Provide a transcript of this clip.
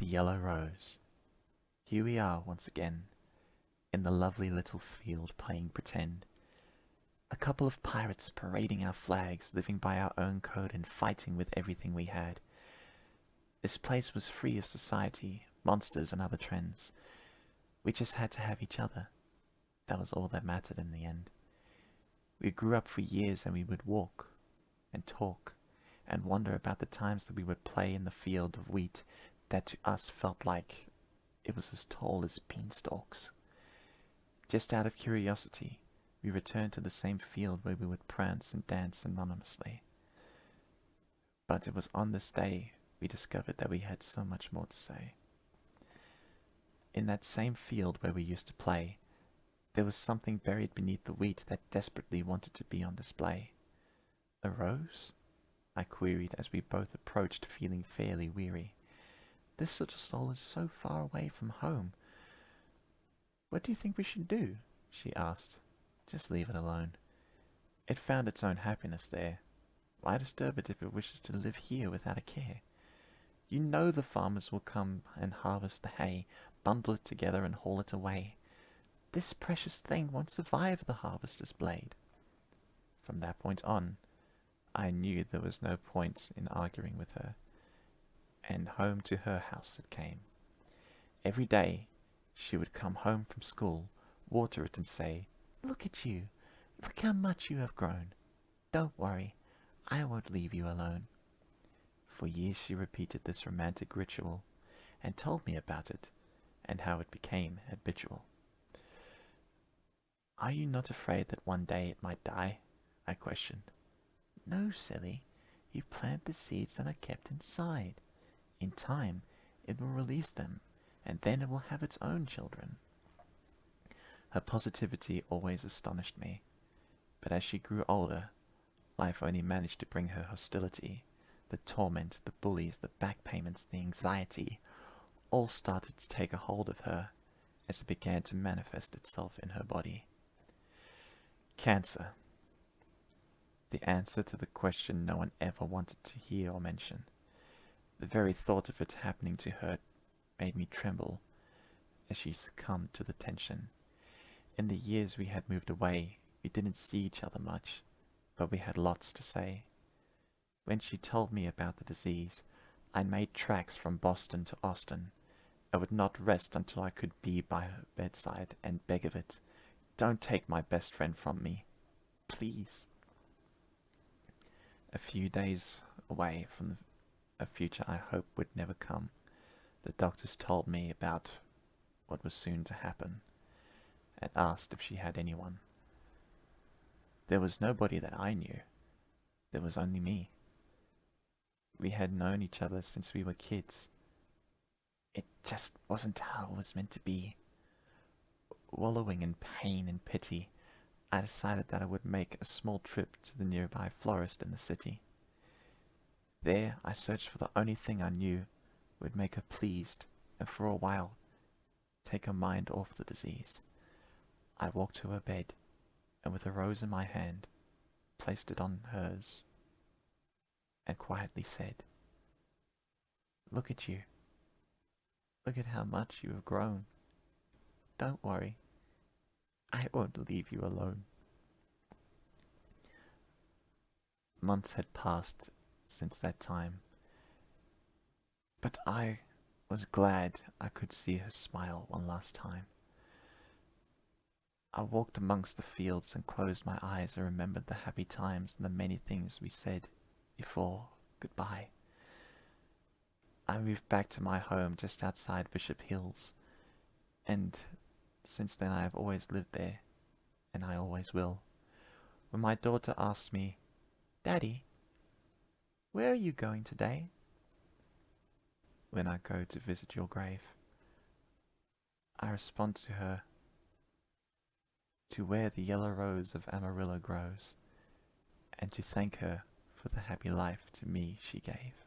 The yellow rose. Here we are once again, in the lovely little field playing pretend. A couple of pirates parading our flags, living by our own code and fighting with everything we had. This place was free of society, monsters and other trends. We just had to have each other. That was all that mattered in the end. We grew up for years and we would walk and talk and wonder about the times that we would play in the field of wheat that to us felt like it was as tall as beanstalks. Just out of curiosity, we returned to the same field where we would prance and dance anonymously. But it was on this day we discovered that we had so much more to say. In that same field where we used to play, there was something buried beneath the wheat that desperately wanted to be on display. A rose? I queried as we both approached, feeling fairly weary. This little soul is so far away from home. What do you think we should do? She asked. Just leave it alone. It found its own happiness there. Why disturb it if it wishes to live here without a care? You know the farmers will come and harvest the hay, bundle it together and haul it away. This precious thing won't survive the harvester's blade. From that point on, I knew there was no point in arguing with her, and home to her house it came. Every day she would come home from school, water it and say, "Look at you, look how much you have grown. Don't worry, I won't leave you alone." For years she repeated this romantic ritual, and told me about it, and how it became habitual. "Are you not afraid that one day it might die?" I questioned. "No, silly. You plant the seeds that are kept inside. In time, it will release them, and then it will have its own children." Her positivity always astonished me, but as she grew older, life only managed to bring her hostility. The torment, the bullies, the back payments, the anxiety, all started to take a hold of her as it began to manifest itself in her body. Cancer. The answer to the question no one ever wanted to hear or mention. The very thought of it happening to her made me tremble as she succumbed to the tension. In the years we had moved away, we didn't see each other much, but we had lots to say. When she told me about the disease, I made tracks from Boston to Austin. I would not rest until I could be by her bedside and beg of it. "Don't take my best friend from me. Please." A few days away from a future I hoped would never come, the doctors told me about what was soon to happen, and asked if she had anyone. There was nobody that I knew. There was only me. We had known each other since we were kids. It just wasn't how it was meant to be. Wallowing in pain and pity, I decided that I would make a small trip to the nearby florist in the city. There I searched for the only thing I knew would make her pleased and for a while take her mind off the disease. I walked to her bed and with a rose in my hand placed it on hers and quietly said, "Look at you. Look at how much you have grown. Don't worry. I won't leave you alone." Months had passed since that time, but I was glad I could see her smile one last time. I walked amongst the fields and closed my eyes and remembered the happy times and the many things we said before goodbye. I moved back to my home just outside Bishop Hills, and since then I have always lived there, and I always will. When my daughter asks me, "Daddy, where are you going today?" When I go to visit your grave, I respond to her, to where the yellow rose of Amarillo grows, and to thank her for the happy life to me she gave.